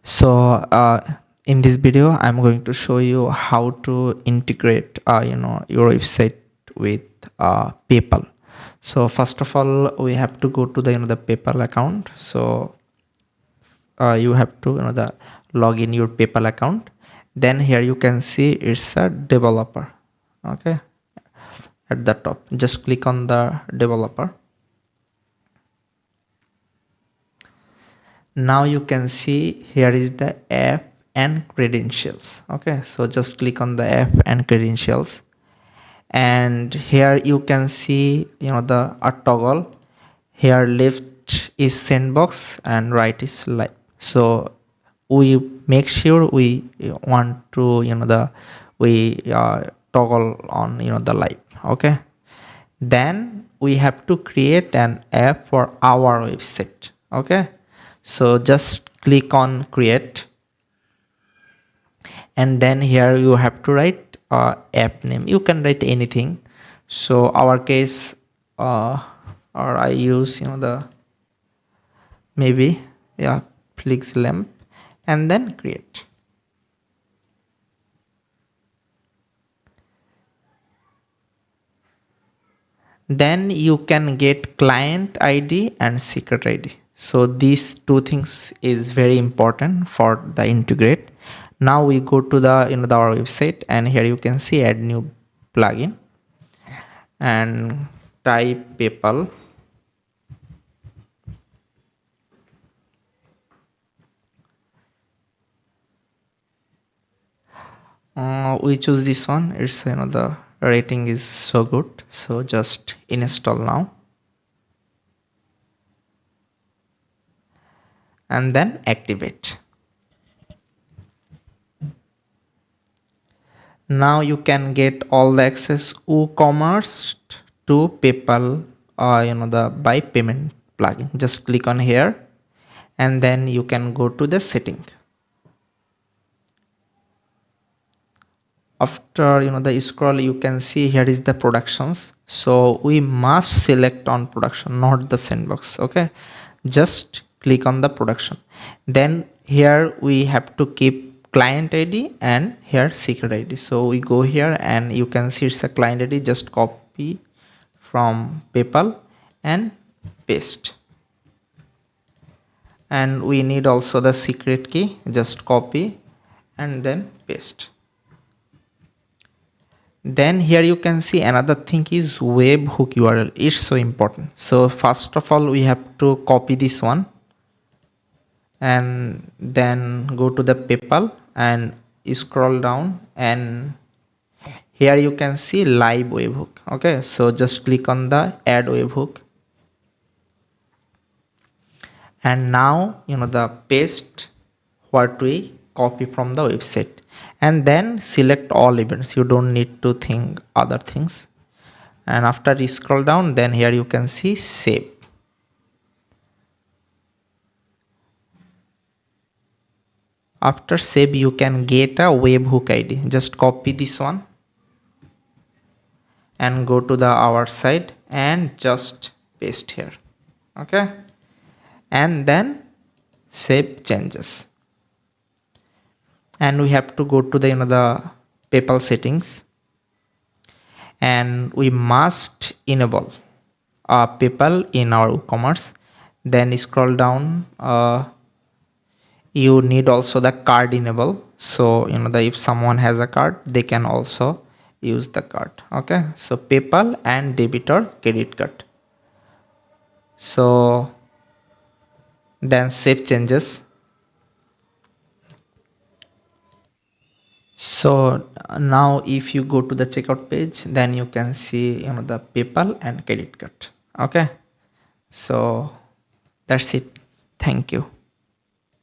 So in this video I'm going to show you how to integrate your website with PayPal. So first of all, we have to go to the PayPal account. So you have to the log in your PayPal account. Then here you can see it's a developer. Okay, at the top, just click on the developer. Now you can see here is the app and credentials. Okay, so just click on the app and credentials, and here you can see the a toggle. Here left is sandbox and right is live. So we make sure we want to we toggle on the live. Okay, then we have to create an app for our website. Okay, so just click on create, and then here you have to write app name. You can write anything. So our case or I use the maybe Flix lamp, and then create. Then you can get client ID and secret ID. So these two things is very important for the integrate. Now we go to the our website, and here you can see add new plugin and type PayPal. We choose this one. It's the rating is so good, so just install now, and then activate. Now you can get all the access WooCommerce to PayPal the buy payment plugin. Just click on here, and then you can go to the setting. After the scroll, you can see here is the productions. So we must select on production, not the sandbox. Okay, just click on the production. Then here we have to keep client ID and here secret ID. So we go here, and you can see it's a client ID. Just copy from PayPal and paste. And we need also the secret key. Just copy and then paste. Then here you can see another thing is webhook URL. It's so important. So first of all, we have to copy this one, and then go to the PayPal and scroll down, and here you can see live webhook. Okay, so just click on the add webhook, and now the paste what we copy from the website, and then select all events. You don't need to think other things. And after you scroll down, then here you can see save. After save, you can get a webhook ID. Just copy this one and go to the our side and just paste here. Okay, and then save changes. And we have to go to the the PayPal settings, and we must enable PayPal in our WooCommerce. Then scroll down. You need also the card enable. So if someone has a card, they can also use the card. Okay, so PayPal and debit or credit card. So then save changes. So now if you go to the checkout page, then you can see the PayPal and credit card. Okay, so that's it. Thank you.